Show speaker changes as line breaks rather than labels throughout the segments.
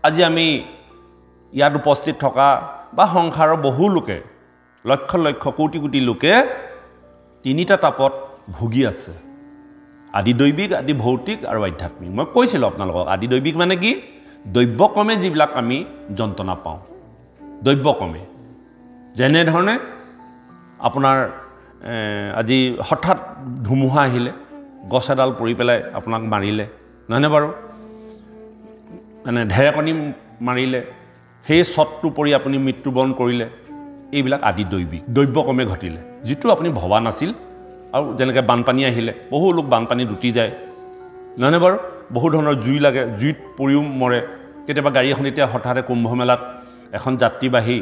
আজি আমি ইয়াত উপস্থিত থকা বা সংসাৰৰ বহু লোকে লক্ষ লক্ষ কোটি কোটি লোকে তিনিটা তাপত ভুগি আছে আদি দৈবিক আদি ভৌতিক আৰু আধ্যাত্মিক মই কৈছিলোঁ আপোনালোকক আদি দৈবিক মানে কি দৈব্যক্ৰমে যিবিলাক আমি যন্ত্ৰণা পাওঁ দৈব্যক্ৰমে যেনেধৰণে আপোনাৰ আজি হঠাৎ ধুমুহা আহিলে গছ এডাল পৰি পেলাই আপোনাক মাৰিলে নহয়নে বাৰু মানে ঢেৰেকণি মাৰিলে সেই ছটটো পৰি আপুনি মৃত্যুবৰণ কৰিলে এইবিলাক আদি দৈবিক দৈব্যক্ৰমে ঘটিলে যিটো আপুনি ভবা নাছিল আৰু যেনেকৈ বানপানী আহিলে বহু লোক বানপানীত উটি যায় নহয়নে বাৰু বহু ধৰণৰ জুই লাগে জুইত পৰিও মৰে কেতিয়াবা গাড়ী এখন এতিয়া হঠাতে কুম্ভমেলাত এখন যাত্ৰীবাহী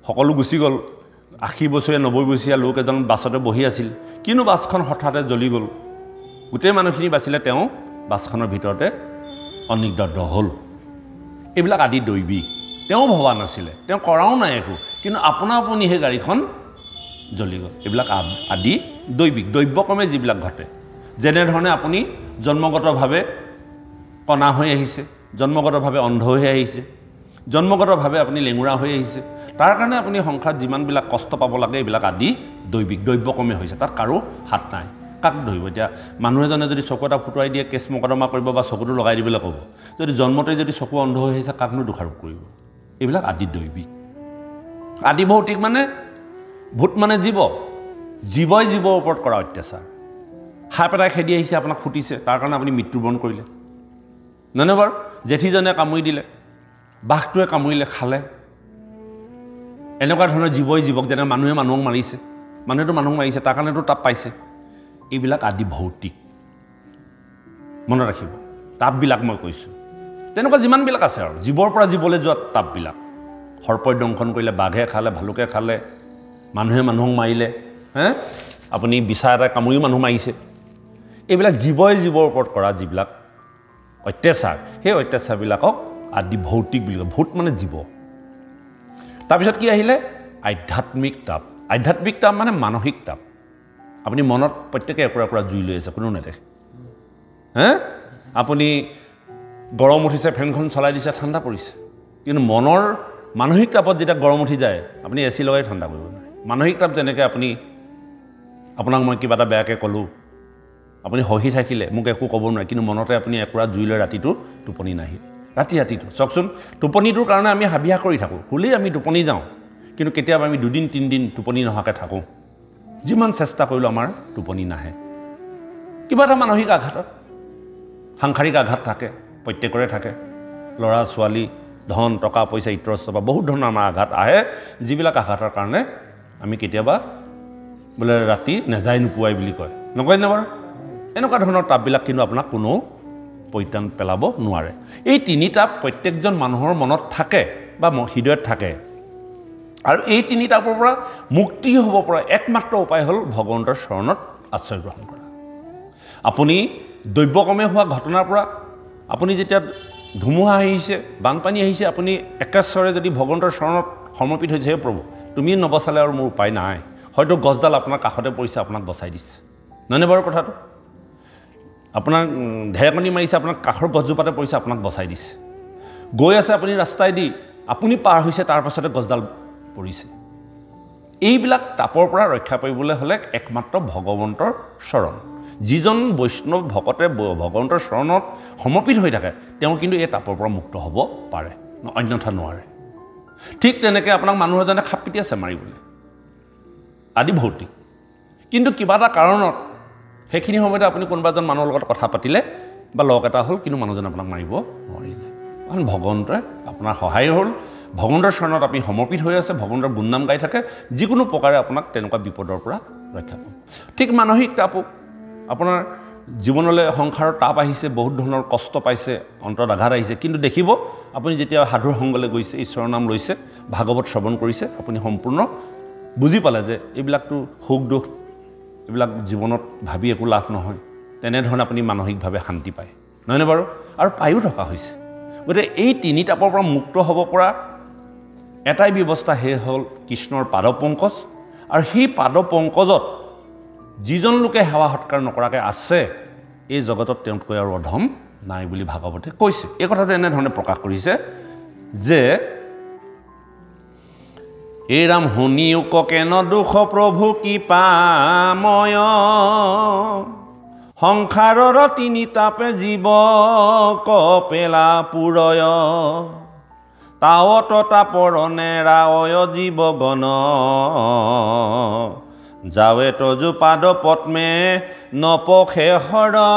সকলো গুচি গ'ল 80 বছৰীয়া 90 বছৰীয়া লোক এজন বাছতে বহি আছিল কিন্তু বাছখন হঠাতে জ্বলি গ'ল গোটেই মানুহখিনি বাচিলে তেওঁ বাছখনৰ ভিতৰতে অনিগ্ধ হ'ল এইবিলাক আদি দৈবিক তেওঁ ভবা নাছিলে তেওঁ কৰাও নাই একো কিন্তু আপুনি সেই গাড়ীখন জ্বলি গ'ল এইবিলাক আদি দৈবিক দৈব্যক্ৰমে যিবিলাক ঘটে যেনেধৰণে আপুনি জন্মগতভাৱে কণা হৈ আহিছে জন্মগতভাৱে অন্ধ হৈ আহিছে জন্মগতভাৱে আপুনি লেঙুৰা হৈ আহিছে তাৰ কাৰণে আপুনি সংসাৰত যিমানবিলাক কষ্ট পাব লাগে এইবিলাক আদি দৈবিক দৈব্যক্ৰমে হৈছে তাত কাৰো হাত নাই কাক ধৰিব এতিয়া মানুহ এজনে যদি চকু এটা ফুটুৱাই দিয়ে কেছ মকদমা কৰিব বা চকুটো লগাই দিবলৈ ক'ব যদি জন্মতে যদি চকু অন্ধ হৈ আহিছে কাকনো দোষাৰোপ কৰিব এইবিলাক আদি দৈবিক আদি ভৌতিক মানে ভূত মানে জীৱই জীৱৰ ওপৰত কৰা অত্যাচাৰ সাপ এটাই খেদি আহিছে আপোনাক ফুটিছে তাৰ কাৰণে আপুনি মৃত্যুবৰণ কৰিলে নহয়নে বাৰু জেঠীজনে কামুৰি দিলে বাঘটোৱে কামুৰিলে খালে এনেকুৱা ধৰণৰ জীৱই জীৱক যেনে মানুহে মানুহক মাৰিছে মানুহেতো মানুহক মাৰিছে তাৰ কাৰণেতো তাপ পাইছে এইবিলাক আদি ভৌতিক মনত ৰাখিব তাপবিলাক মই কৈছোঁ তেনেকুৱা যিমানবিলাক আছে আৰু জীৱৰ পৰা জীৱলৈ যোৱা তাপবিলাক সৰ্পই দংশন কৰিলে বাঘে খালে ভালুকে খালে মানুহে মানুহক মাৰিলে আপুনি বিচা এটা কামুৰি মানুহ মাৰিছে এইবিলাক জীৱই জীৱৰ ওপৰত কৰা যিবিলাক অত্যাচাৰ সেই অত্যাচাৰবিলাকক আদি ভৌতিক বুলি কয় ভূত মানে জীৱ তাৰপিছত কি আহিলে আধ্যাত্মিক তাপ মানে মানসিক তাপ আপুনি মনত প্ৰত্যেকে একোৰা জুই লৈ আছে কোনো নেদেখে আপুনি গৰম উঠিছে ফেনখন চলাই দিছে ঠাণ্ডা পৰিছে কিন্তু মনৰ মানসিক তাপত যেতিয়া গৰম উঠি যায় আপুনি এচি লগাই ঠাণ্ডা কৰিব নোৱাৰে মানসিক তাপ যেনেকৈ আপোনাক মই কিবা এটা বেয়াকৈ ক'লোঁ আপুনি হহি থাকিলে মোক একো ক'ব নোৱাৰে কিন্তু মনতে আপুনি একোৰা জুই লৈ ৰাতিটো টোপনি নাহিল ৰাতিটো চাওকচোন টোপনিটোৰ কাৰণে আমি হাবিয়াস কৰি থাকোঁ শুলি আমি টোপনি যাওঁ কিন্তু কেতিয়াবা আমি 2 দিন 3 দিন টোপনি নহাকৈ থাকোঁ যিমান চেষ্টা কৰিলোঁ আমাৰ টোপনি নাহে কিবা এটা মানসিক আঘাতত সাংসাৰিক আঘাত থাকে প্ৰত্যেকৰে থাকে ল'ৰা ছোৱালী ধন টকা পইচা ইতৰস্তপা বহুত ধৰণৰ আমাৰ আঘাত আহে যিবিলাক আঘাতৰ কাৰণে আমি কেতিয়াবা বোলে ৰাতি নেযায় নোপোৱাই বুলি কয় নকয়নে বাৰু এনেকুৱা ধৰণৰ তাপবিলাক কিন্তু আপোনাক কোনো পৰিত্ৰাণ পেলাব নোৱাৰে এই তিনি তাপ প্ৰত্যেকজন মানুহৰ মনত থাকে বা হৃদয়ত থাকে আৰু এই তিনি তাপৰ পৰা মুক্তি হ'ব পৰা একমাত্ৰ উপায় হ'ল ভগৱন্তৰ চৰণত আশ্ৰয় গ্ৰহণ কৰা আপুনি দৈব্যক্ৰমে হোৱা ঘটনাৰ পৰা আপুনি যেতিয়া ধুমুহা আহিছে বানপানী আহিছে আপুনি একেশ্বৰে যদি ভগৱন্তৰ চৰণত সমৰ্পিত হৈছে হে প্ৰভু তুমি নবচালে আৰু মোৰ উপায় নাই হয়তো গছডাল আপোনাৰ কাষতে পৰিছে আপোনাক বচাই দিছে নহয়নে বাৰু কথাটো আপোনাৰ ঢেৰেকণি মাৰিছে আপোনাৰ কাষৰ গছজোপাতে পৰিছে আপোনাক বচাই দিছে গৈ আছে আপুনি ৰাস্তাই দি আপুনি পাৰ হৈছে তাৰ পাছতে গছডাল পৰিছে এইবিলাক তাপৰ পৰা ৰক্ষা পাবলৈ হ'লে একমাত্ৰ ভগৱন্তৰ চৰণ যিজন বৈষ্ণৱ ভকতে ভগৱন্তৰ চৰণত সমৰ্পিত হৈ থাকে তেওঁ কিন্তু এই তাপৰ পৰা মুক্ত হ'ব পাৰে অন্যথা নোৱাৰে ঠিক তেনেকৈ আপোনাক মানুহ এজনে খাপ পিটি আছে মাৰিবলৈ আদি ভৌতিক কিন্তু কিবা এটা কাৰণত সেইখিনি সময়তে আপুনি কোনোবা এজন মানুহৰ লগত কথা পাতিলে বা লগ এটা হ'ল কিন্তু মানুহজনে আপোনাক মাৰিব নোৱাৰিলে কাৰণ ভগৱন্তই আপোনাৰ সহায় হ'ল ভগৱন্তৰ চৰণত আপুনি সমৰ্পিত হৈ আছে ভগৱন্তৰ গুণনাম গাই থাকে যিকোনো প্ৰকাৰে আপোনাক তেনেকুৱা বিপদৰ পৰা ৰক্ষা পাব ঠিক মানসিক তাপো আপোনাৰ জীৱনলৈ সংসাৰৰ তাপ আহিছে বহুত ধৰণৰ কষ্ট পাইছে অন্তৰত আঘাত আহিছে কিন্তু দেখিব আপুনি যেতিয়া সাধুৰ সংগলৈ গৈছে ঈশ্বৰৰ নাম লৈছে ভাগৱত শ্ৰৱণ কৰিছে আপুনি সম্পূৰ্ণ বুজি পালে যে এইবিলাকতো সুখ দুখ এইবিলাক জীৱনত ভাবি একো লাভ নহয় তেনেধৰণে আপুনি মানসিকভাৱে শান্তি পায় নহয়নে বাৰু আৰু পায়ো থকা হৈছে গতিকে এই তিনি তাপৰ পৰা মুক্ত হ'ব পৰা এটাই ব্যৱস্থা হে হ'ল কৃষ্ণৰ পাদপংকজ আৰু সেই পাদপংকজত যিজন লোকে সেৱা সৎকাৰ নকৰাকৈ আছে এই জগতত তেওঁতকৈ আৰু অধম নাই বুলি ভাগৱতে কৈছে। এই কথাটো এনেধৰণে প্ৰকাশ কৰিছে যে এই ৰাম শুনিও কেন দুখ প্ৰভু কৃপাময় সংসাৰৰ তিনি তাপে জীৱ কপেলা পুৰয় তাৱত তাপৰ নেৰায় জীৱগণ যাৱে তজু পাদ পদ্মে নপখে শৰণ।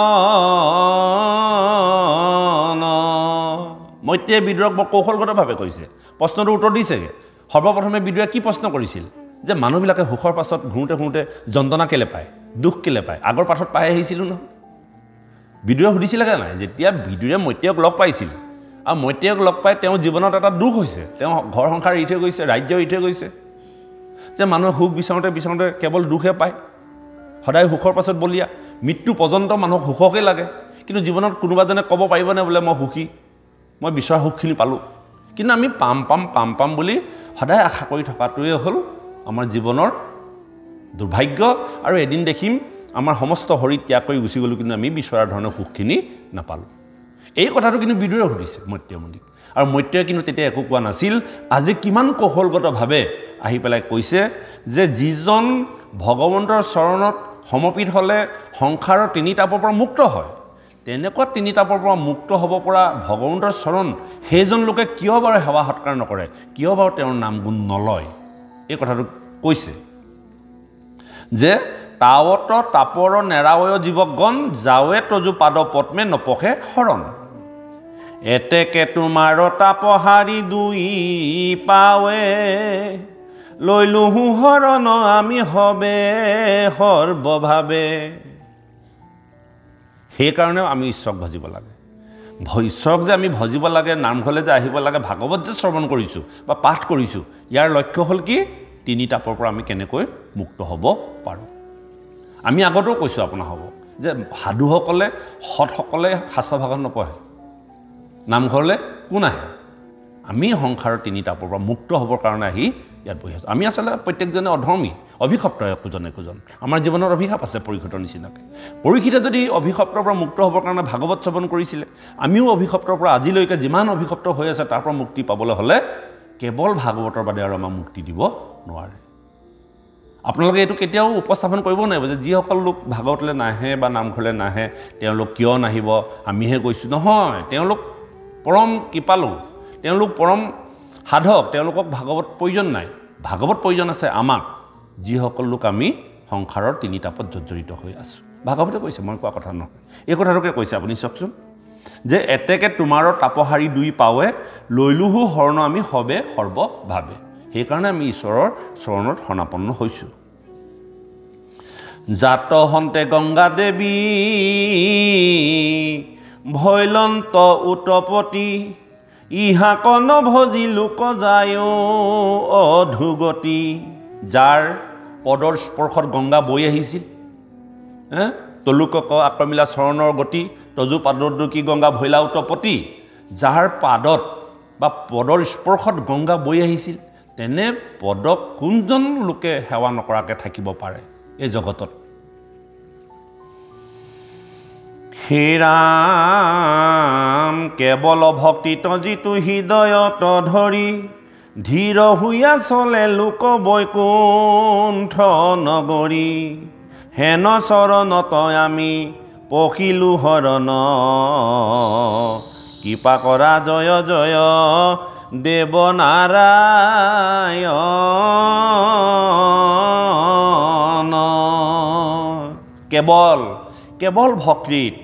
মৈত্ৰেয়ে বিদুৰক বৰ কৌশলগতভাৱে কৈছে, প্ৰশ্নটো উত্তৰ দিছেগৈ। সৰ্বপ্ৰথমে বিদুৰে কি প্ৰশ্ন কৰিছিল যে মানুহবিলাকে সুখৰ পাছত ঘূৰোঁতে ঘূৰোঁতে যন্ত্ৰণা কেলে পায়, দুখ কেলে পায়? আগৰ পাঠত পাই আহিছিলোঁ নহয়। বিদুৰে সুধিছিলেগৈ নাই? যেতিয়া বিদুৰে মৈত্ৰেয়ক লগ পাইছিল আৰু মৈত্ৰেয়ক লগ পাই তেওঁৰ জীৱনত এটা দুখ হৈছে, তেওঁ ঘৰ সংসাৰ এৰি থৈ গৈছে, ৰাজ্য এৰি থৈ গৈছে, যে মানুহে সুখ বিচাৰোঁতে বিচাৰোঁতে কেৱল দুখহে পায়, সদায় সুখৰ পাছত বলীয়া, মৃত্যু পৰ্যন্ত মানুহক সুখকে লাগে। কিন্তু জীৱনত কোনোবাজনে ক'ব পাৰিবনে বোলে মই সুখী, মই বিচৰা সুখখিনি পালোঁ? কিন্তু আমি পাম বুলি সদায় আশা কৰি থকাটোৱে হ'ল আমাৰ জীৱনৰ দুৰ্ভাগ্য। আৰু এদিন দেখিম আমাৰ সমস্ত শৰীৰ ত্যাগ কৰি গুচি গ'লোঁ, কিন্তু আমি বিচৰা ধৰণৰ সুখখিনি নাপালোঁ। এই কথাটো কিন্তু বিদুৰে সুধিছে মৈত্ৰেয় মুনিক, আৰু মৈত্ৰেয়ে কিন্তু তেতিয়া একো কোৱা নাছিল। আজি কিমান কৌশলগতভাৱে আহি পেলাই কৈছে যে যিজন ভগৱন্তৰ চৰণত সমৰ্পিত হ'লে সংসাৰৰ তিনি তাপৰ পৰা মুক্ত হয়, তেনেকুৱা তিনি তাপৰ পৰা মুক্ত হ'ব পৰা ভগৱন্তৰ চৰণ সেইজন লোকে কিয় বাৰু সেৱা সৎকাৰ নকৰে, কিয় বাৰু তেওঁৰ নাম গুণ নলয়? এই কথাটো কৈছে যে তাৱত তাপৰ নেৰাৱয় জীৱগণ যাৱে তজু পাদ পদ্মে নপখে শৰণ। এতেকে তোমাৰ তাপহাৰী দুই পাৱে লৈলোহু শৰণ আমি হবে সৰ্বভাৱে। সেইকাৰণে আমি ঈশ্বৰক ভজিব লাগে। ঈশ্বৰক যে আমি ভজিব লাগে, নামঘৰলৈ যে আহিব লাগে, ভাগৱত যে শ্ৰৱণ কৰিছোঁ বা পাঠ কৰিছোঁ, ইয়াৰ লক্ষ্য হ'ল কি? তিনি তাপৰ পৰা আমি কেনেকৈ মুক্ত হ'ব পাৰোঁ। আমি আগতেও কৈছোঁ আপোনাসকলক যে সাধুসকলে সৎসকলে শাস্ত্ৰ ভাগৱত নপঢ়ে, নামঘৰলৈ কোন আহে? আমি সংসাৰৰ তিনি তাপৰ পৰা মুক্ত হ'বৰ কাৰণে আহি ইয়াত বহি আছোঁ। আমি আচলতে প্ৰত্যেকজনে অধৰ্মী, অভিশপ্ত একোজন একোজন। আমাৰ জীৱনত অভিশাপ আছে পৰীক্ষিতৰ নিচিনাকৈ। পৰীক্ষিতে যদি অভিশপ্তৰ পৰা মুক্ত হ'বৰ কাৰণে ভাগৱত শ্ৰৱণ কৰিছিলে, আমিও অভিশপ্তৰ পৰা আজিলৈকে যিমান অভিশপ্ত হৈ আছে তাৰ পৰা মুক্তি পাবলৈ হ'লে কেৱল ভাগৱতৰ বাদে আৰু আমাক মুক্তি দিব নোৱাৰে। আপোনালোকে এইটো কেতিয়াও উপস্থাপন কৰিব নোৱাৰিব যে যিসকল লোক ভাগৱতলৈ নাহে বা নামঘৰলৈ নাহে তেওঁলোক কিয় নাহিব, আমিহে গৈছোঁ। নহয়, তেওঁলোক পৰম কৃপালু, তেওঁলোক পৰম সাধক, তেওঁলোকক ভাগৱত প্ৰয়োজন নাই। ভাগৱত প্ৰয়োজন আছে আমাক, যিসকল লোক আমি সংসাৰৰ তিনি তাপত জৰ্জৰিত হৈ আছোঁ। ভাগৱতে কৈছে, মই কোৱা কথা নহয়। এই কথাটোকে কৈছে আপুনি চাওকচোন, যে এতেকে তোমাৰ তাপহাৰী দুই পাৱে লৈলোহু শৰণ আমি হবে সৰ্বভাৱে। সেইকাৰণে আমি ঈশ্বৰৰ চৰণত শৰণাপন্ন হৈছোঁ। জাত হন্তে গংগা দেৱী ভৈলন্ত উতপতি ইহাকন ভজি লোক যায় অধুগতি। যাৰ পদৰ স্পৰ্শত গংগা বৈ আহিছিল, তলুকক আক্ৰমিলা চৰণৰ গতি তজু পাদদুকি গংগা ভৈলা উতপতি। যাৰ পাদত বা পদৰ স্পৰ্শত গংগা বৈ আহিছিল, তেনে পদক কোনজন লোকে সেৱা নকৰাকৈ থাকিব পাৰে এই জগতত? হে ৰাম কেৱল ভক্তিত যিটো হৃদয়ত ধৰি ধীৰ হুয়া চলে লোক বৈকুণ্ঠ নগৰী। হেন চৰণত আমি পখিলো শৰণ কৃপা কৰা জয় জয় দেৱ নাৰায়ণ। কেৱল ভক্তিত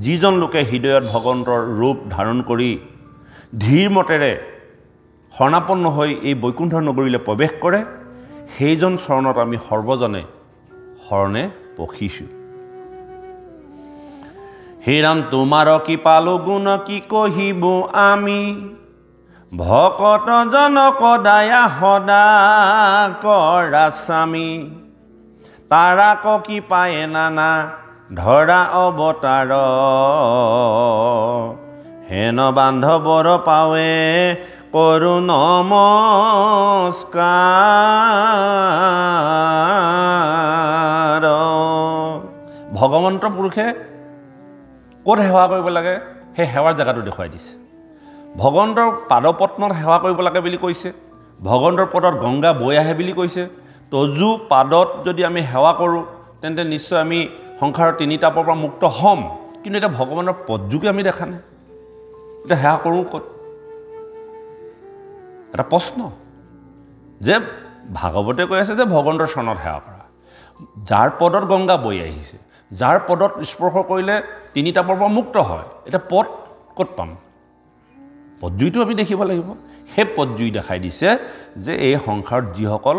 যিজন লোকে হৃদয়ত ভগৱন্তৰ ৰূপ ধাৰণ কৰি ধীৰ মতেৰে শৰণাপন্ন হৈ এই বৈকুণ্ঠ নগৰীলৈ প্ৰৱেশ কৰে, সেইজন চৰণত আমি সৰ্বজনে শৰণে পখিছোঁ। হে ৰাম তোমাৰ কৃপালু গুণ কি কহিব আমি, ভকত জনক দায়া সদা কৰা স্বামী। তাৰাক কৃপায়ে নানা ধৰা অৱতাৰ, হেন বান্ধৱৰ পাৱে কৰো নমস্কাৰ। ভগৱন্ত পুৰুষে ক'ত সেৱা কৰিব লাগে সেই সেৱাৰ জেগাটো দেখুৱাই দিছে ভগৱন্তৰ পাদপদ্মত সেৱা কৰিব লাগে বুলি কৈছে ভগৱন্তৰ পদত গংগা বৈ আহে বুলি কৈছে তজু পাদত যদি আমি সেৱা কৰোঁ তেন্তে নিশ্চয় আমি সংসাৰৰ তিনি তাপৰ পৰা মুক্ত হ'ম কিন্তু এটা ভগৱানৰ পদযোগে আমি দেখা নাই এটা সেৱা কৰোঁ ক'ত এটা প্ৰশ্ন যে ভাগৱতে কৈ আছে যে ভগৱন্তৰ চৰণত সেৱা কৰা যাৰ পদত গংগা বৈ আহিছে যাৰ পদত স্পৰ্শ কৰিলে তিনি তাপৰ পৰা মুক্ত হয় এটা পদ ক'ত পাম পদজুইটো আমি দেখিব লাগিব সেই পদজুই দেখাই দিছে যে এই সংসাৰত যিসকল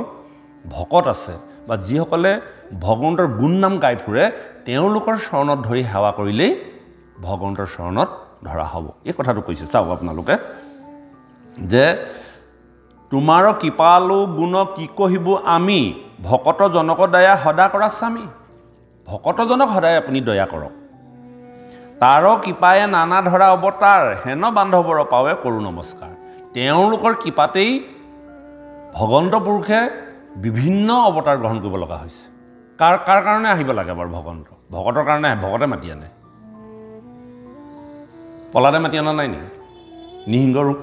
ভকত আছে বা যিসকলে ভগৱন্তৰ গুণ নাম গাই ফুৰে তেওঁলোকৰ চৰণত ধৰি সেৱা কৰিলেই ভগৱন্তৰ চৰণত ধৰা হ'ব এই কথাটো কৈছে চাওক আপোনালোকে যে তোমাৰ কৃপালু গুণ কি কহিব আমি ভকত জনক দয়া সদা কৰা স্বামী ভকতজনক সদায় আপুনি দয়া কৰক তাৰ কৃপায়ে নানা ধৰা অৱতাৰ হেন বান্ধৱৰ পাৱে কৰোঁ নমস্কাৰ তেওঁলোকৰ কৃপাতেই ভগৱন্ত পুৰুষে বিভিন্ন অৱতাৰ গ্ৰহণ কৰিব লগা হৈছে কাৰ কাৰণে আহিব লাগে বাৰু ভগৱন্ত ভকতৰ কাৰণে ভকতে মাতি আনে পলাদে মাতি অনা নাই নেকি নিহিংগ ৰূপ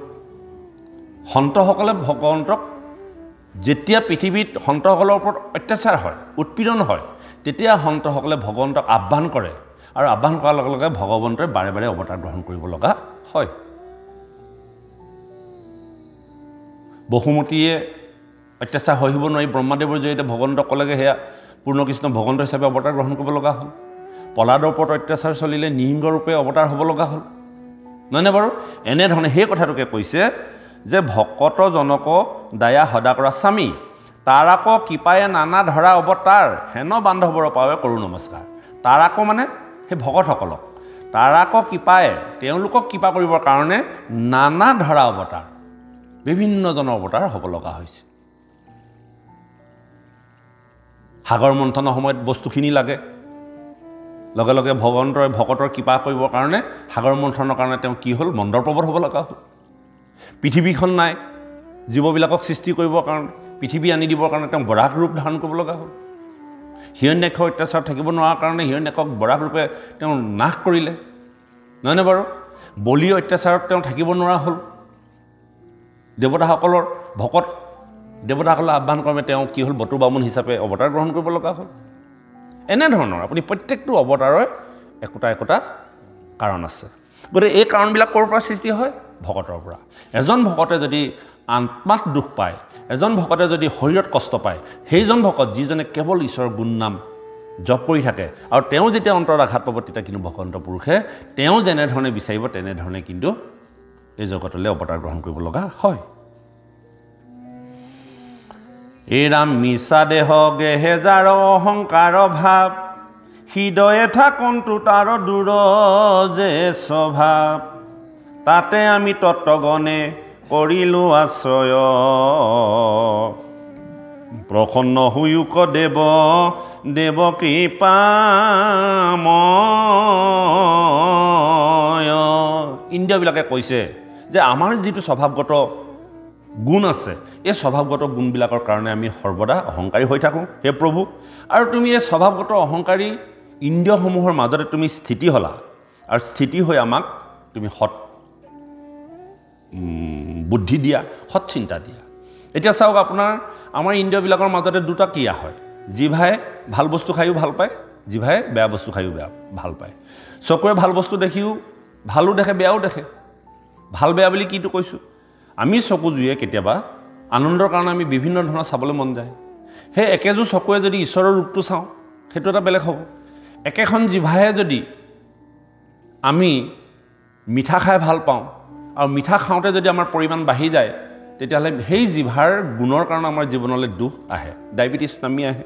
সন্তসকলে ভগৱন্তক যেতিয়া পৃথিৱীত সন্তসকলৰ ওপৰত অত্যাচাৰ হয় উৎপীড়ন হয় তেতিয়া সন্তসকলে ভগৱন্তক আহ্বান কৰে আৰু আহ্বান কৰাৰ লগে লগে ভগৱন্তই বাৰে বাৰে অৱতাৰ গ্ৰহণ কৰিব লগা হয় বহুমতীয়ে অত্যাচাৰ সহিব নোৱাৰি ব্ৰহ্মাদেৱৰ জৰিয়তে ভগৱন্তক ক'লেগৈ সেয়া পূৰ্ণকৃষ্ণ ভগৱন্ত হিচাপে অৱতাৰ গ্ৰহণ কৰিব লগা হ'ল পলাদৰ ওপৰত অত্যাচাৰ চলিলে নিহিংগ ৰূপে অৱতাৰ হ'ব লগা হ'ল নহয়নে বাৰু এনেধৰণে সেই কথাটোকে কৈছে যে ভকত জনক দয়া সদা কৰা স্বামী তাৰ আকৌ কৃপায়ে নানা ধৰা অৱতাৰ হেন বান্ধৱৰ পাৱে কৰোঁ নমস্কাৰ তাৰ আকৌ মানে সেই ভকতসকলক তাৰ আকৌ কৃপায়ে তেওঁলোকক কৃপা কৰিবৰ কাৰণে নানা ধৰা অৱতাৰ বিভিন্নজনৰ অৱতাৰ হ'ব লগা হৈছে সাগৰ মন্থনৰ সময়ত বস্তুখিনি লাগে লগে লগে ভগৱন্তৰ ভকতৰ কৃপা কৰিবৰ কাৰণে সাগৰ মন্থনৰ কাৰণে তেওঁ কি হ'ল মন্দৰ পৰ্বত হ'ব লগা হ'ল পৃথিৱীখন নাই জীৱবিলাকক সৃষ্টি কৰিবৰ কাৰণে পৃথিৱী আনি দিবৰ কাৰণে তেওঁ বৰাহ ৰূপ ধাৰণ কৰিব লগা হ'ল হিৰণ্যাক্ষৰ অত্যাচাৰ থাকিব নোৱাৰাৰ কাৰণে হিৰণ্যাক্ষক বৰাহ ৰূপে তেওঁ নাশ কৰিলে নহয়নে বাৰু বলিৰ অত্যাচাৰত তেওঁ থাকিব নোৱাৰা হ'ল দেৱতাসকলৰ ভকত দেৱতাসকলে আহ্বান কৰে তেওঁ কি হ'ল বটু বামুণ হিচাপে অৱতাৰ গ্ৰহণ কৰিব লগা হ'ল এনেধৰণৰ আপুনি প্ৰত্যেকটো অৱতাৰৰ একোটা একোটা কাৰণ আছে গতিকে এই কাৰণবিলাক ক'ৰ পৰা সৃষ্টি হয় ভকতৰ পৰা এজন ভকতে যদি আত্মাত দুখ পায় এজন ভকতে যদি শৰীৰত কষ্ট পায় সেইজন ভকত যিজনে কেৱল ঈশ্বৰৰ গুণ নাম জপ কৰি থাকে আৰু তেওঁ যেতিয়া অন্তৰত আঘাত পাব তেতিয়া কিন্তু ভগৱন্ত পুৰুষে তেওঁ যেনেধৰণে বিচাৰিব তেনেধৰণে কিন্তু এই জগতলৈ অৱতাৰ গ্ৰহণ কৰিব লগা হয় এই ৰাম মিছা দেহ গেহেজাৰ অহংকাৰ ভাৱ হৃদয়ে থাকন্তু তাৰ দূৰ যে স্বভাৱ তাতে আমি তত্ত্বগণে কৰিলোঁ আশ্ৰয় প্ৰসন্ন হুয়ুক দেৱ দেৱ কৃপাময় ইন্দ্ৰিয়বিলাকে কৈছে যে আমাৰ যিটো স্বভাৱগত গুণ আছে এই স্বভাৱগত গুণবিলাকৰ কাৰণে আমি সৰ্বদা অহংকাৰী হৈ থাকোঁ হে প্ৰভু আৰু তুমি এই স্বভাৱগত অহংকাৰী ইন্দ্ৰিয়সমূহৰ মাজতে তুমি স্থিতি হ'লা আৰু স্থিতি হৈ আমাক তুমি সৎ বুদ্ধি দিয়া সৎ চিন্তা দিয়া এতিয়া চাওক আপোনাৰ আমাৰ ইন্দ্ৰিয়বিলাকৰ মাজতে দুটা ক্ৰিয়া হয় জিভাই ভাল বস্তু খায়ো ভাল পায় জিভাই বেয়া বস্তু খায়ো ভাল পায় চকুৰে ভাল বস্তু দেখিও ভালো দেখে বেয়াও দেখে ভাল বেয়া বুলি কিটো কৈছোঁ আমি চকু জুয়ে কেতিয়াবা আনন্দৰ কাৰণে আমি বিভিন্ন ধৰণৰ চাবলৈ মন যায় সেই একেযোৰ চকুৱে যদি ঈশ্বৰৰ ৰূপটো চাওঁ সেইটো এটা বেলেগ হ'ব একেখন জিভাহে যদি আমি মিঠা খাই ভাল পাওঁ আৰু মিঠা খাওঁতে যদি আমাৰ পৰিমাণ বাঢ়ি যায় তেতিয়াহ'লে সেই জিভাৰ গুণৰ কাৰণে আমাৰ জীৱনলৈ দুখ আহে ডায়েবেটিছ নামি আহে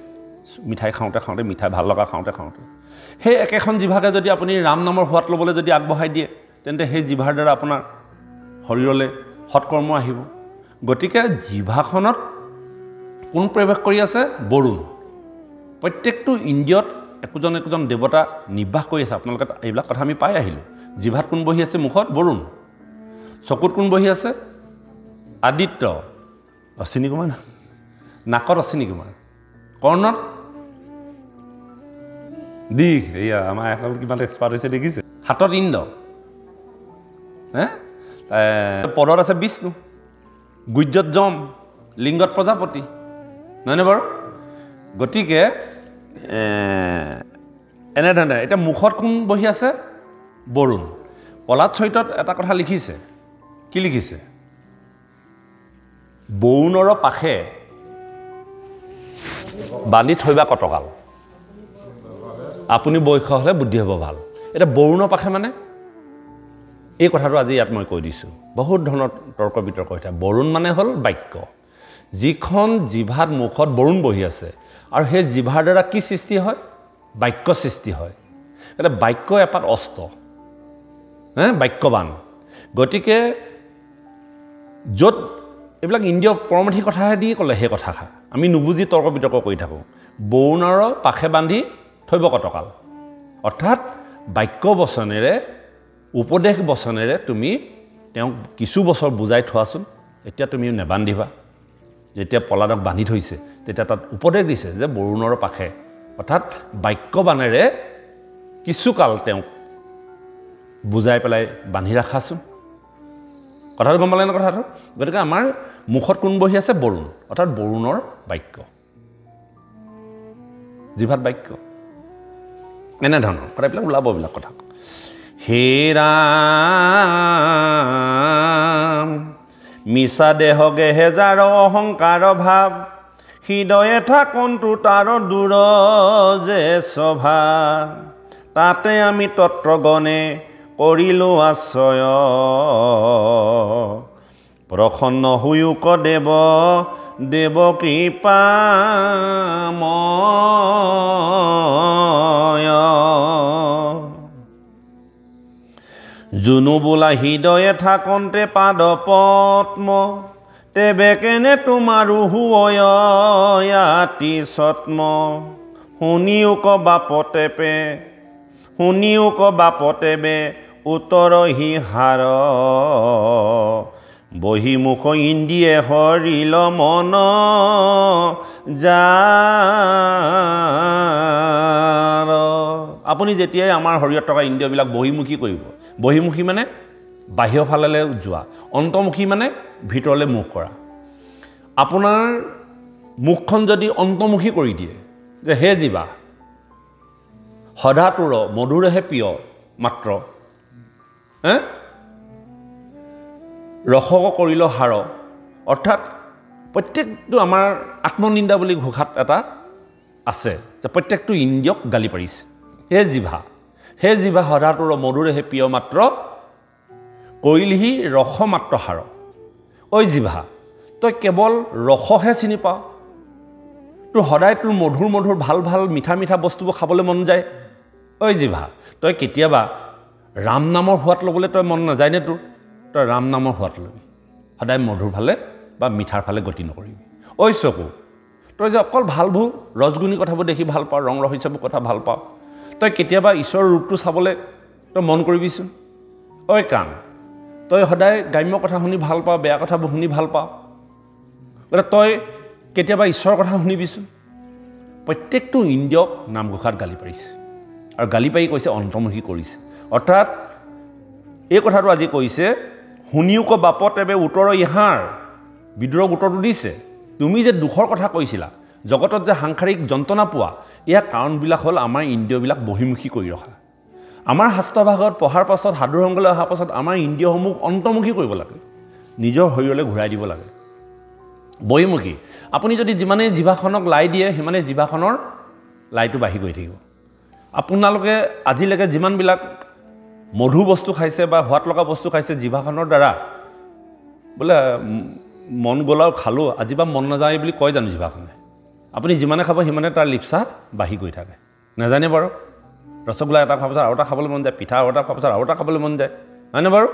মিঠাই খাওঁতে খাওঁতে মিঠাই ভাল লগা খাওঁতে খাওঁতে সেই একেখন জিভাকে যদি আপুনি ৰাম নামৰ সোৱাদ ল'বলৈ যদি আগবঢ়াই দিয়ে তেন্তে সেই জিভাৰ দ্বাৰা আপোনাৰ শৰীৰলৈ সৎকৰ্ম আহিব গতিকে জিভাখনত কোন প্ৰৱেশ কৰি আছে বৰুণ প্ৰত্যেকটো ইন্দ্ৰিয়ত একোজন একোজন দেৱতা নিবাস কৰি আছে আপোনালোকে এইবিলাক কথা আমি পাই আহিলোঁ জিভাত কোন বহি আছে মুখত বৰুণ চকুত কোন বহি আছে আদিত্য অশ্বিনী কুমাৰ নাকত অশ্বিনী কুমাৰ কৰ্ণত দিশ এয়া আমাৰ এখন কিমান এক্সপাৰ্ট হৈছে দেখিছে হাতত ইন্দ্ৰ হে পদত আছে বিষ্ণু গুজ্জত যম লিংগত প্ৰজাপতি নহয়নে বাৰু গতিকে এনেধৰণে এতিয়া মুখত কোন বহি আছে বৰুণ পলাত চৰিতত এটা কথা লিখিছে কি লিখিছে বৰুণৰ পাখে বান্ধি থৈবা কটকাল আপুনি বয়স হ'লে বুদ্ধি হ'ব ভাল এটা বৰুণৰ পাখে মানে এই কথাটো আজি ইয়াত মই কৈ দিছোঁ বহুত ধৰণৰ তৰ্ক বিতৰ্ক হৈ থাকে বৰুণ মানে হ'ল বাক্য যিখন জিভাত মুখত বৰুণ বহি আছে আৰু সেই জিভাৰ দ্বাৰা কি সৃষ্টি হয় বাক্য সৃষ্টি হয় এটা বাক্য এপাত অস্ত্ৰ বাক্যবান গতিকে য'ত এইবিলাক ইন্দ্ৰিয় পৰমাৰ্থিক কথাহে দি ক'লে সেই কথাষাৰ আমি নুবুজি তৰ্ক বিতৰ্ক কৰি থাকোঁ বৰুণৰ পাখে বান্ধি থৈব কটকাল অৰ্থাৎ বাক্য বচনেৰে উপদেশ বচনেৰে তুমি তেওঁক কিছু বছৰ বুজাই থোৱাচোন এতিয়া তুমি নেবান্ধিবা যেতিয়া পলাদক বান্ধি থৈছে তেতিয়া তাত উপদেশ দিছে যে বৰুণৰ পাখে অৰ্থাৎ বাক্যবানেৰে কিছুকাল তেওঁক বুজাই পেলাই বান্ধি ৰাখাচোন কথাটো গম পালে ন কথাটো গতিকে আমাৰ মুখত কোন বহি আছে বৰুণ অৰ্থাৎ বৰুণৰ বাক্য জিভাত বাক্য এনেধৰণৰ কথাবিলাক ওলাব এইবিলাক কথা হে ৰাম মিছা দেহ গেহেজাৰ অহংকাৰ ভাৱ হৃদয়ে থাকন্তু তাৰ দূৰ যে সভা তাতে আমি তত্ত্বগণে কৰিলো আশ্ৰয় প্ৰসন্ন হুয়ুক দেৱ দেৱ কৃপাময় জুনু বোলা হৃদয়ে থাকন্তে পাদ পদ্ম তেবে কেনে তোমাৰো হুয়য়াতি সত্ম শুনিও বাপতেবে উত্তৰহি হাৰ বহিমুখ ইন্দ্ৰিয়ে হৰিল মন যাৰ আপুনি যেতিয়াই আমাৰ শৰীৰত থকা ইন্দ্ৰিয়বিলাক বহিমুখী কৰিব বহিমুখী মানে বাহিৰৰ ফাললৈ যোৱা অন্তৰ্মুখী মানে ভিতৰলৈ মুখ কৰা আপোনাৰ মুখখন যদি অন্তৰ্মুখী কৰি দিয়ে যে হে জীৱা সদাতুৰ মধুৰেহে প্ৰিয় মাত্ৰ ৰসক কৰিল হাৰ অৰ্থাৎ প্ৰত্যেকটো আমাৰ আত্মনিন্দা বুলি ঘোষাত এটা আছে যে প্ৰত্যেকটো ইন্দ্ৰিয়ক গালি পাৰিছে হে জিভা সদাতুৰ মধুৰেহে প্ৰিয় মাত্ৰ কৰিলিহি ৰস মাত্ৰ হাৰ ঐ জিভা তই কেৱল ৰসহে চিনি পাৱ তোৰ সদায় তোৰ মধুৰ ভাল ভাল মিঠা মিঠা বস্তুবোৰ খাবলৈ মন যায় ঐ জিভা তই কেতিয়াবা ৰাম নামৰ সোৱাদ ল'বলৈ তই মন নাযায়নে তোৰ তই ৰাম নামৰ সোৱাদ ল'বি সদায় মধুৰ ফালে বা মিঠাৰ ফালে গতি নকৰিবি ঐ চকু তই যে অকল ভালবোৰ ৰসগুণী কথাবোৰ দেখি ভাল পাৱ ৰং ৰহস্যবোৰ কথা ভাল পাৱ তই কেতিয়াবা ঈশ্বৰৰ ৰূপটো চাবলৈ তই মন কৰিবিচোন ঐ কাণ তই সদায় গ্ৰাম্য কথা শুনি ভাল পাৱ বেয়া কথাবোৰ শুনি ভাল পাৱ গতিকে তই কেতিয়াবা ঈশ্বৰৰ কথা শুনিবিচোন প্ৰত্যেকটো ইন্দ্ৰিয়ক নামঘোষাত গালি পাৰিছে আৰু গালি পাৰি কৈছে অন্তৰ্মুখী কৰিছে অৰ্থাৎ এই কথাটো আজি কৈছে শুনিও বাপতেবে উত্তৰ ইহাৰ বিদ্ৰোহক উত্তৰটো দিছে তুমি যে দুখৰ কথা কৈছিলা জগতত যে সাংসাৰিক যন্ত্ৰণা পোৱা ইয়াৰ কাৰণবিলাক হ'ল আমাৰ ইন্দ্ৰিয়বিলাক বহিমুখী কৰি ৰখা আমাৰ শাস্ত্ৰভাগত পঢ়াৰ পাছত সাধু সংগলৈ অহাৰ পাছত আমাৰ ইন্দ্ৰিয়সমূহ অন্তৰ্মুখী কৰিব লাগে নিজৰ শৰীৰলৈ ঘূৰাই দিব লাগে বহিমুখী আপুনি যদি যিমানেই জিভাখনক লাই দিয়ে সিমানেই জিভাখনৰ লাইটো বাঢ়ি গৈ থাকিব আপোনালোকে আজিলৈকে যিমানবিলাক মধু বস্তু খাইছে বা সোৱাদ লগা বস্তু খাইছে জিভাখনৰ দ্বাৰা বোলে মন গ'লাও খালোঁ আজি বা মন নাযায় বুলি কয় জানো জিভাখনে আপুনি যিমানে খাব সিমানে তাৰ লিপচা বাঢ়ি গৈ থাকে নাজানে বাৰু ৰসগোল্লা এটা খোৱাৰ পাছত আৰু এটা খাবলৈ মন যায় পিঠা আৰু এটা খোৱাৰ পাছত আৰু এটা খাবলৈ মন যায় হয়নে বাৰু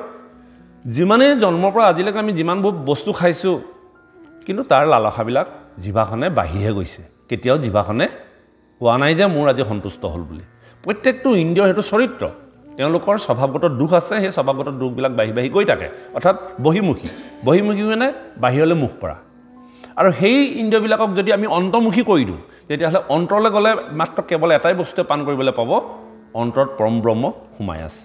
যিমানেই জন্মৰ পৰা আজিলৈকে আমি যিমানবোৰ বস্তু খাইছোঁ কিন্তু তাৰ লালসাবিলাক জিভাখনে বাঢ়িহে গৈছে কেতিয়াও জিভাখনে কোৱা নাই যে মোৰ আজি সন্তুষ্ট হ'ল বুলি প্ৰত্যেকটো ইন্দ্ৰিয়ৰ সেইটো চৰিত্ৰ তেওঁলোকৰ স্বভাৱগত দুখ আছে সেই স্বভাৱগত দুখবিলাক বাঢ়ি বাঢ়ি গৈ থাকে অৰ্থাৎ বহিমুখী মানে বাহিৰলৈ মুখ কৰা আৰু সেই ইন্দ্ৰিয়বিলাকক যদি আমি অন্তৰ্মুখী কৰি দিওঁ তেতিয়াহ'লে অন্তৰলৈ গ'লে মাত্ৰ কেৱল এটাই বস্তুৱে পান কৰিবলৈ পাব অন্তৰত পৰম ব্ৰহ্ম সোমাই আছে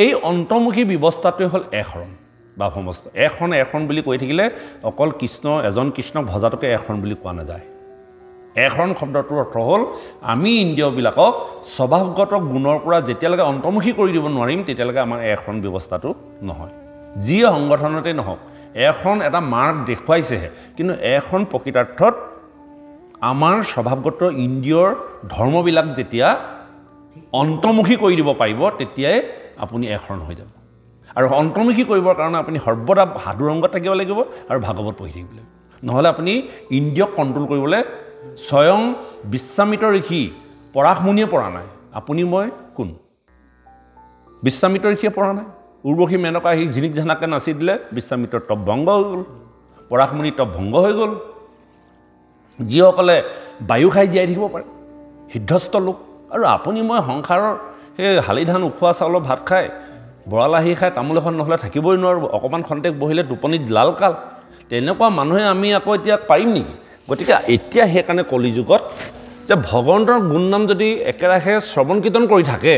এই অন্তৰ্মুখী ব্যৱস্থাটোৱে হ'ল একশৰণ বা সমস্ত একশৰণ বুলি কৈ থাকিলে অকল কৃষ্ণ এজন কৃষ্ণক ভজাটোকে একশৰণ বুলি কোৱা নাযায় একশৰণ শব্দটোৰ অৰ্থ হ'ল আমি ইন্দ্ৰিয়বিলাকক স্বভাৱগত গুণৰ পৰা যেতিয়ালৈকে অন্তৰ্মুখী কৰি দিব নোৱাৰিম তেতিয়ালৈকে আমাৰ একশৰণ ব্যৱস্থাটো নহয় যি সংগঠনতে নহওক একশৰণ এটা মাৰ্ক দেখুৱাইছেহে কিন্তু একশৰণ প্ৰকৃতাৰ্থত আমাৰ স্বভাৱগত ইন্দ্ৰিয়ৰ ধৰ্মবিলাক যেতিয়া অন্তৰ্মুখী কৰি দিব পাৰিব তেতিয়াই আপুনি একশৰণ হৈ যাব আৰু অন্তৰ্মুখী কৰিবৰ কাৰণে আপুনি সৰ্বদা সাধুৰংগত থাকিব লাগিব আৰু ভাগৱত পঢ়ি থাকিব লাগিব নহ'লে আপুনি ইন্দ্ৰিয়ক কণ্ট্ৰল কৰিবলৈ স্বয়ং বিশ্বামিত্ৰ ঋষি পৰাশমুনিয়ে পৰা নাই আপুনি মই কোন বিশ্বামিত্ৰ ঋষিয়ে পৰা নাই উৰ্বশী মেনকা আহি ঝিনিক ঝানাকে নাচি দিলে বিশ্বামিত্ৰৰ তপ ভংগ হৈ গ'ল পৰাশমুনিৰ তপ ভংগ হৈ গ'ল যিসকলে বায়ু খাই জীয়াই থাকিব পাৰে সিদ্ধস্থ লোক আৰু আপুনি মই সংসাৰৰ সেই হালি ধান উখোৱা চাউলৰ ভাত খাই বৰালাহী খাই তামোল এখন নহ'লে থাকিবই নোৱাৰোঁ অকণমান খন্তেক বহিলে টোপনিত লাল কাল তেনেকুৱা মানুহে আমি আকৌ এতিয়া পাৰিম নেকি গতিকে এতিয়া সেইকাৰণে কলিযুগত যে ভগৱন্তৰ গুণনাম যদি একেৰাহে শ্ৰৱণ কীৰ্তন কৰি থাকে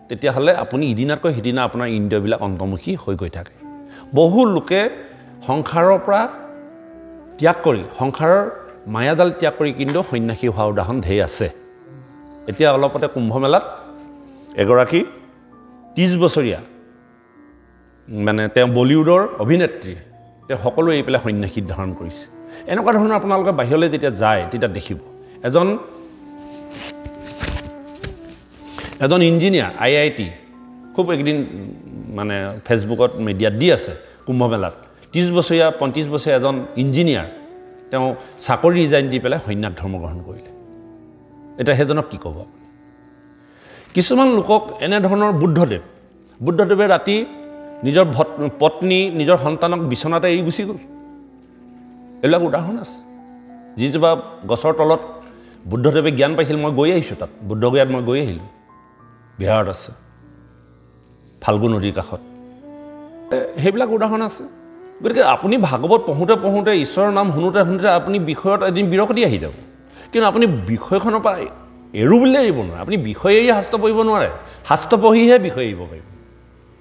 তেতিয়াহ'লে আপুনি ইদিনাতকৈ সিদিনা আপোনাৰ ইন্দ্ৰিয়বিলাক অন্তৰ্মুখী হৈ গৈ থাকে বহু লোকে সংসাৰৰ পৰা ত্যাগ কৰি সংসাৰৰ মায়াজাল ত্যাগ কৰি কিন্তু সন্ন্যাসী হোৱা উদাহৰণ ঢেৰ আছে এতিয়া অলপতে কুম্ভমেলাত এগৰাকী 30 বছৰীয়া মানে তেওঁ বলিউডৰ অভিনেত্ৰী তেওঁ সকলো এই পেলাই সন্ন্যাসী ধাৰণ কৰিছে এনেকুৱা ধৰণৰ আপোনালোকে বাহিৰলৈ যেতিয়া যায় তেতিয়া দেখিব এজন ইঞ্জিনিয়াৰ IIT খুব একদিন মানে ফেচবুকত মিডিয়াত দি আছে কুম্ভমেলাত 30 বছৰীয়া 35 বছৰীয়া এজন ইঞ্জিনিয়াৰ তেওঁ চাকৰি ৰিজাইন দি পেলাই সন্ন্যাস ধৰ্ম গ্ৰহণ কৰিলে এটা হেজনক কি ক'ব কিছুমান লোকক এনে ধৰণৰ বুদ্ধদেৱে ৰাতি নিজৰ পত্নী নিজৰ সন্তানক বিছনাতে এৰি গুচি গ'ল এইবিলাক উদাহৰণ আছে যিজোপা গছৰ তলত বুদ্ধদেৱে জ্ঞান পাইছিল মই গৈ আহিছোঁ তাত বুদ্ধগয়াত মই গৈ আহিলোঁ বিহাৰত আছে ফাল্গু নদীৰ কাষত সেইবিলাক উদাহৰণ আছে গতিকে আপুনি ভাগৱত পঢ়োঁতে ঈশ্বৰৰ নাম শুনোতে আপুনি বিষয়ত এদিন বিৰক্তি আহি যাব কিন্তু আপুনি বিষয়খনৰ পৰা এৰো বুলিলে এৰিব নোৱাৰে আপুনি বিষয় এৰি শাস্ত্ৰ পঢ়িব নোৱাৰে শাস্ত্ৰ পঢ়িহে বিষয় এৰিব পাৰিব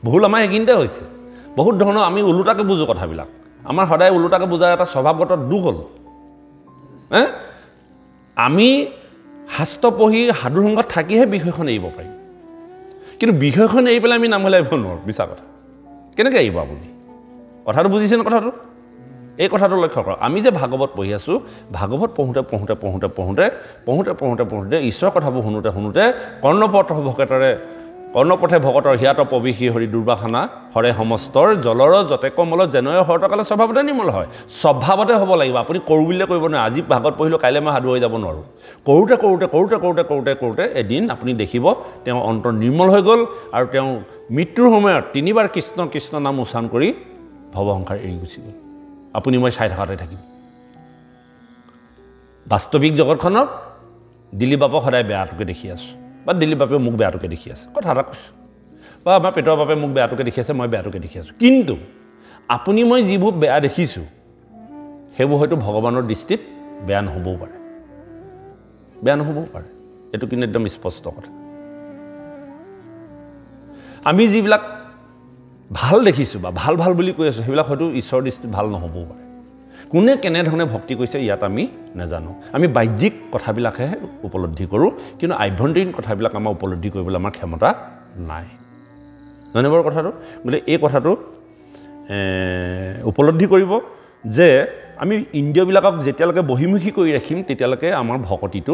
ভুল আমাৰ সেইখিনিতে হৈছে বহুত ধৰণৰ আমি ওলোটাকে বুজোঁ কথাবিলাক আমাৰ সদায় ওলোটাকে বুজাৰ এটা স্বভাৱগত দুখ হ'ল আমি শাস্ত্ৰ পঢ়ি সাধুসংগত থাকিহে বিষয়খন এৰিব পাৰিম কিন্তু বিষয়খন এৰি পেলাই আমি নামলৈ আহিব নোৱাৰোঁ মিছা কথা কেনেকৈ আহিব আপুনি কথাটো বুজিছেনে কথাটো এই কথাটো লক্ষ্য কৰক আমি যে ভাগৱত পঢ়ি আছোঁ ভাগৱত পঢ়োঁতে ঈশ্বৰৰ কথাবোৰ শুনোতে কৰ্ণপথে ভকতৰ হিয়াত প্ৰবেশী হৰি দুৰ্বাসনা হৰে সমস্তৰ জলৰ যতে কমল যেনয় হৰতকালে স্বভাৱতে নিৰ্মল হয় স্বভাৱতে হ'ব লাগিব আপুনি কৰোঁ বুলিলে কৰিব নোৱাৰে আজি ভাগৱত পঢ়িলোঁ কাইলৈ মই সাধু হৈ যাব নোৱাৰোঁ কৰোঁতে এদিন আপুনি দেখিব তেওঁ অন্তৰ নিৰ্মল হৈ গ'ল আৰু তেওঁ মৃত্যুৰ সময়ত 3 বাৰ কৃষ্ণ কৃষ্ণ নাম উচ্চাৰণ কৰি ভৱসংসাৰ এৰি গুচি গ'ল আপুনি মই চাই থকাতে থাকিম বাস্তৱিক জগতখনত দিলীপ বাপক সদায় বেয়াটোকে দেখি আছোঁ বা দিলীপ বাপে মোক বেয়াটোকে দেখি আছে কথা এটা কৈছোঁ বা আমাৰ পেটৰ বাপে মোক বেয়াটোকে দেখি আছে মই বেয়াটোকে দেখি আছোঁ কিন্তু আপুনি মই যিবোৰ বেয়া দেখিছোঁ সেইবোৰ হয়তো ভগৱানৰ দৃষ্টিত বেয়া নহ'বও পাৰে এইটো কিন্তু একদম স্পষ্ট কথা আমি যিবিলাক ভাল দেখিছোঁ বা ভাল বুলি কৈ আছোঁ সেইবিলাক হয়তো ঈশ্বৰৰ দৃষ্টিত ভাল নহ'বও পাৰে কোনে কেনেধৰণে ভক্তি কৰিছে ইয়াত আমি নাজানো আমি বাহ্যিক কথাবিলাকহে উপলব্ধি কৰোঁ কিন্তু আভ্যন্তৰীণ কথাবিলাক আমাৰ উপলব্ধি কৰিবলৈ আমাৰ ক্ষমতা নাই জানে বাৰু কথাটো গতিকে এই কথাটো উপলব্ধি কৰিব যে আমি ইন্দ্ৰিয়বিলাকক যেতিয়ালৈকে বহিমুখী কৰি ৰাখিম তেতিয়ালৈকে আমাৰ ভকতিটো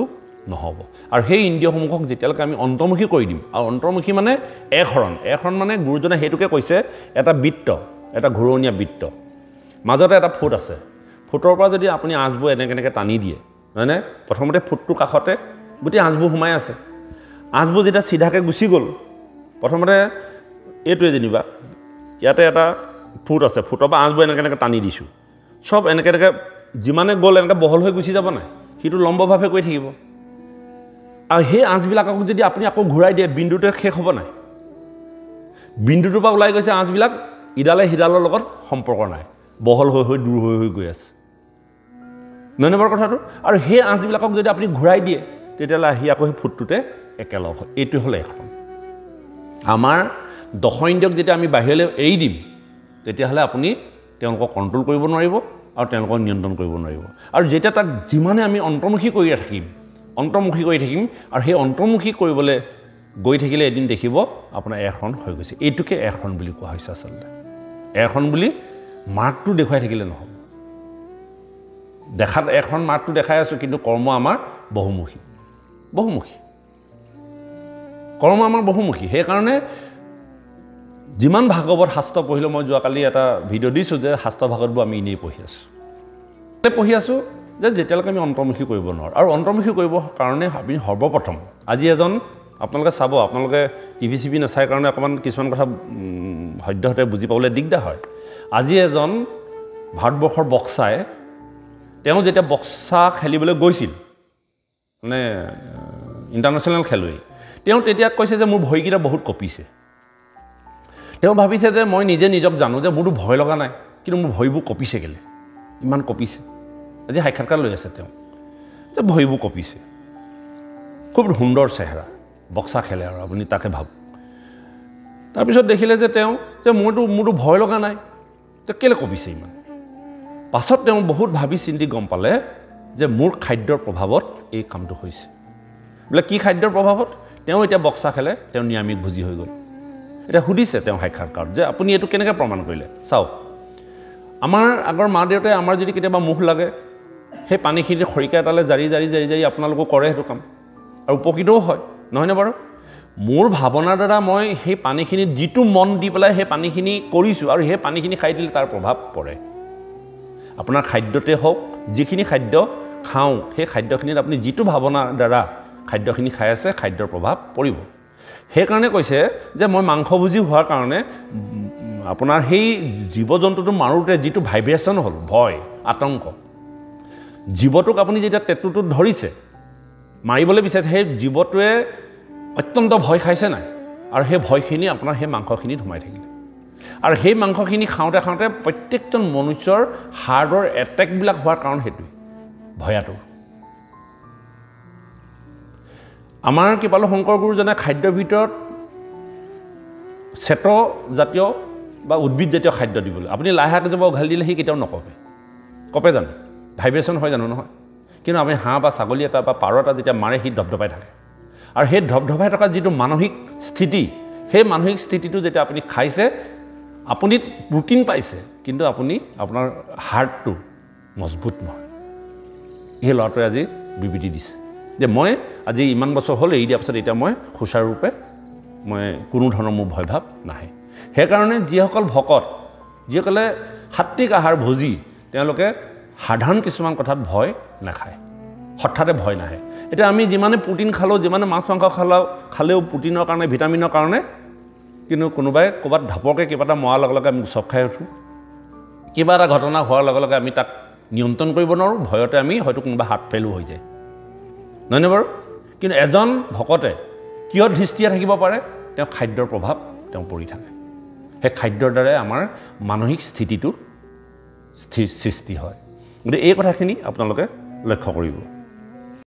নহ'ব আৰু সেই ইন্দ্ৰিয়সমূহক যেতিয়ালৈকে আমি অন্তৰ্মুখী কৰি দিম আৰু অন্তৰ্মুখী মানে একশৰণ মানে গুৰুজনে সেইটোকে কৈছে এটা বৃত্ত এটা ঘূৰণীয়া বৃত্ত মাজতে এটা ফুট আছে ফুটৰ পৰা যদি আপুনি আঁচবোৰ এনেকৈ টানি দিয়ে হয়নে প্ৰথমতে ফুটটোৰ কাষতে গোটেই আঁচবোৰ সোমাই আছে আঁচবোৰ যেতিয়া চিধাকৈ গুচি গ'ল প্ৰথমতে এইটোৱে যেনিবা ইয়াতে এটা ফুট আছে ফুটৰ পৰা আঁচবোৰ এনেকৈ টানি দিছোঁ চব এনেকৈ যিমানে গ'ল এনেকৈ বহল হৈ গুচি যাব নাই সিটো লম্বভাৱে গৈ থাকিব আৰু সেই আঁচবিলাকক যদি আপুনি আকৌ ঘূৰাই দিয়ে বিন্দুটোৱে শেষ হ'ব নাই বিন্দুটোৰ পৰা ওলাই গৈছে আঁচবিলাক ইডালে সিডালৰ লগত সম্পৰ্ক নাই বহল হৈ দূৰ হৈ গৈ আছে নহয় বাৰু কথাটো আৰু সেই আঁচবিলাকক যদি আপুনি ঘূৰাই দিয়ে তেতিয়াহ'লে আহি আকৌ সেই ফুটটোতে একেলগ হয় এইটো হ'ল এখন আমাৰ দশ ইন্দ্ৰিয়ক যেতিয়া আমি বাহিৰলৈ এৰি দিম তেতিয়াহ'লে আপুনি তেওঁলোকক কণ্ট্ৰল কৰিব নোৱাৰিব আৰু তেওঁলোকক নিয়ন্ত্ৰণ কৰিব নোৱাৰিব আৰু যেতিয়া তাক যিমানে আমি অন্তৰ্মুখী কৰি থাকিম আৰু সেই অন্তৰ্মুখী কৰিবলৈ গৈ থাকিলে এদিন দেখিব আপোনাৰ এখন হৈ গৈছে এইটোকে এখন বুলি কোৱা হৈছে আচলতে এখন বুলি মাৰ্কটো দেখুৱাই থাকিলে নহ'ব দেখাত এখন মাৰ্কটো দেখাই আছোঁ কিন্তু কৰ্ম আমাৰ বহুমুখী কৰ্ম আমাৰ বহুমুখী সেইকাৰণে যিমান ভাগৱত শাস্ত্ৰ পঢ়িলেও মই যোৱাকালি এটা ভিডিঅ' দিছোঁ যে শাস্ত্ৰ ভাগৱতবোৰ আমি এনেই পঢ়ি আছোঁ যে যেতিয়ালৈকে আমি অন্তৰ্মুখী কৰিব নোৱাৰোঁ আৰু অন্তৰ্মুখী কৰিবৰ কাৰণে আমি সৰ্বপ্ৰথম আজি এজন আপোনালোকে চাব আপোনালোকে টিভি চিভি নাচায় কাৰণে অকণমান কিছুমান কথা সদ্যহতে বুজি পাবলৈ দিগদাৰ হয় আজি এজন ভাৰতবৰ্ষৰ বক্সাই তেওঁ যেতিয়া বক্সা খেলিবলৈ গৈছিল মানে ইণ্টাৰনেশ্যনেল খেলুৱৈ তেওঁ তেতিয়া কৈছে যে মোৰ ভৰিকেইটা বহুত কঁপিছে তেওঁ ভাবিছে যে মই নিজে নিজক জানো যে মোৰতো ভয় লগা নাই কিন্তু মোৰ ভৰিবোৰ কঁপিছে কেলে ইমান কঁপিছে আজি সাক্ষাৎকাৰ লৈ আছে তেওঁ যে ভৰিবোৰ কঁপিছে খুব সুন্দৰ চেহেৰা বক্সা খেলে আৰু আপুনি তাকে ভাবক তাৰপিছত দেখিলে যে তেওঁ যে মোৰতো ভয় লগা নাই তো কেলে কঁপিছে ইমান পাছত তেওঁ বহুত ভাবি চিন্তি গম পালে যে মোৰ খাদ্যৰ প্ৰভাৱত এই কামটো হৈছে বোলে কি খাদ্যৰ প্ৰভাৱত তেওঁ এতিয়া বক্সা খেলে তেওঁ নিৰামিষ ভোজী হৈ গ'ল এতিয়া সুধিছে তেওঁ সাক্ষাৎকাৰত যে আপুনি এইটো কেনেকৈ প্ৰমাণ কৰিলে চাওক আমাৰ আগৰ মা দেউতাই আমাৰ যদি কেতিয়াবা মুখ লাগে সেই পানীখিনি খৰিকা এটালৈ জাৰি আপোনালোকো কৰে সেইটো কাম আৰু উপকৃতও হয় নহয়নে বাৰু মোৰ ভাৱনাৰ দ্বাৰা মই সেই পানীখিনিত যিটো মন দি পেলাই সেই পানীখিনি কৰিছোঁ আৰু সেই পানীখিনি খাই দিলে তাৰ প্ৰভাৱ পৰে আপোনাৰ খাদ্যতে হওক যিখিনি খাদ্য খাওঁ সেই খাদ্যখিনিত আপুনি যিটো ভাৱনাৰ দ্বাৰা খাদ্যখিনি খাই আছে খাদ্যৰ প্ৰভাৱ পৰিব সেইকাৰণে কৈছে যে মই মাংসভোজী হোৱাৰ কাৰণে আপোনাৰ সেই জীৱ জন্তুটো মাৰোঁতে যিটো ভাইব্ৰেশ্যন হ'ল ভয় আতংক জীৱটোক আপুনি যেতিয়া টেটুটোত ধৰিছে মাৰিবলৈ বিচাৰিছে সেই জীৱটোৱে অত্যন্ত ভয় খাইছে নাই আৰু সেই ভয়খিনি আপোনাৰ সেই মাংসখিনিত সোমাই থাকিলে আৰু সেই মাংসখিনি খাওঁতে প্ৰত্যেকজন মনুষ্যৰ হাৰ্টৰ এটেকবিলাক হোৱাৰ কাৰণ সেইটোৱে ভয়াটো আমাৰ কৃপালু শংকৰ গুৰুজনে খাদ্যৰ ভিতৰত জাতীয় বা উদ্ভিদ জাতীয় খাদ্য দিবলৈ আপুনি লাই শাক যাব উঘালি দিলে সি কেতিয়াও কঁপে জানো ভাইব্ৰেশ্যন হয় জানো নহয় কিন্তু আপুনি হাঁহ বা ছাগলী এটা বা পাৰ এটা যেতিয়া মাৰে সি ধপধপাই থাকে আৰু সেই ধপধপাই থকা যিটো মানসিক স্থিতি সেই মানসিক স্থিতিটো যেতিয়া আপুনি খাইছে আপুনি প্ৰটিন পাইছে কিন্তু আপুনি আপোনাৰ হাৰ্টটো মজবুত নহয় এই ল'ৰাটোৱে আজি বিবৃতি দিছে যে মই আজি ইমান বছৰ হ'ল এৰি দিয়াৰ পাছত এতিয়া মই সুচাৰুৰূপে মই কোনো ধৰণৰ মোৰ ভয় ভাৱ নাহে সেইকাৰণে যিসকল ভকত যিসকলে সাত্বিক আহাৰ ভোজী তেওঁলোকে সাধাৰণ কিছুমান কথাত ভয় নাখায় হঠাতে ভয় নাহে এতিয়া আমি যিমানে প্ৰটিন খালেও যিমানে মাছ মাংস খালেও প্ৰটিনৰ কাৰণে ভিটামিনৰ কাৰণে কিন্তু কোনোবাই ক'ৰবাত ঢাপৰকৈ কিবা এটা মৰাৰ লগে লগে আমি চব খাই উঠোঁ কিবা এটা ঘটনা হোৱাৰ লগে লগে আমি তাক নিয়ন্ত্ৰণ কৰিব নোৱাৰোঁ ভয়তে আমি হয়তো কোনোবা হাত ফেইলো হৈ যায় নহয়নে বাৰু কিন্তু এজন ভকতে কিয় দৃষ্টিয়ে থাকিব পাৰে তেওঁ খাদ্যৰ প্ৰভাৱ তেওঁ পৰি থাকে সেই খাদ্যৰ দ্বাৰাই আমাৰ মানসিক স্থিতিটো সৃষ্টি হয় গতিকে এই কথাখিনি আপোনালোকে লক্ষ্য কৰিব